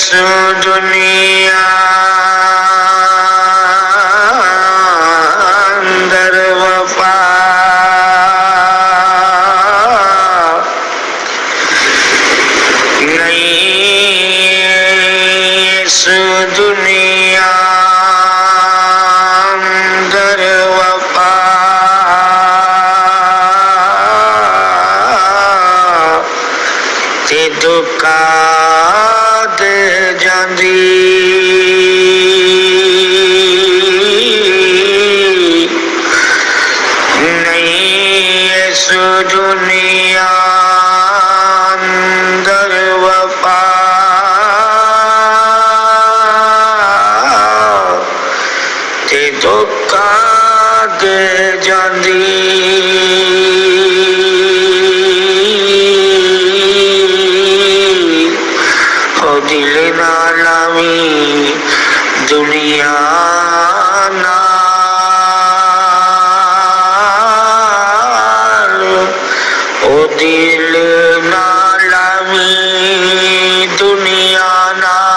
सो दुनिया अंदर वफा नहीं, सो दुनिया अंदर वफा ते धोखा दे जांदी। नहीं इस दुनिया अंदर वफा ते धोखा दे जांदी। दिल नालामी दुनिया नाल, ओ दिल नालामी दुनिया नाल।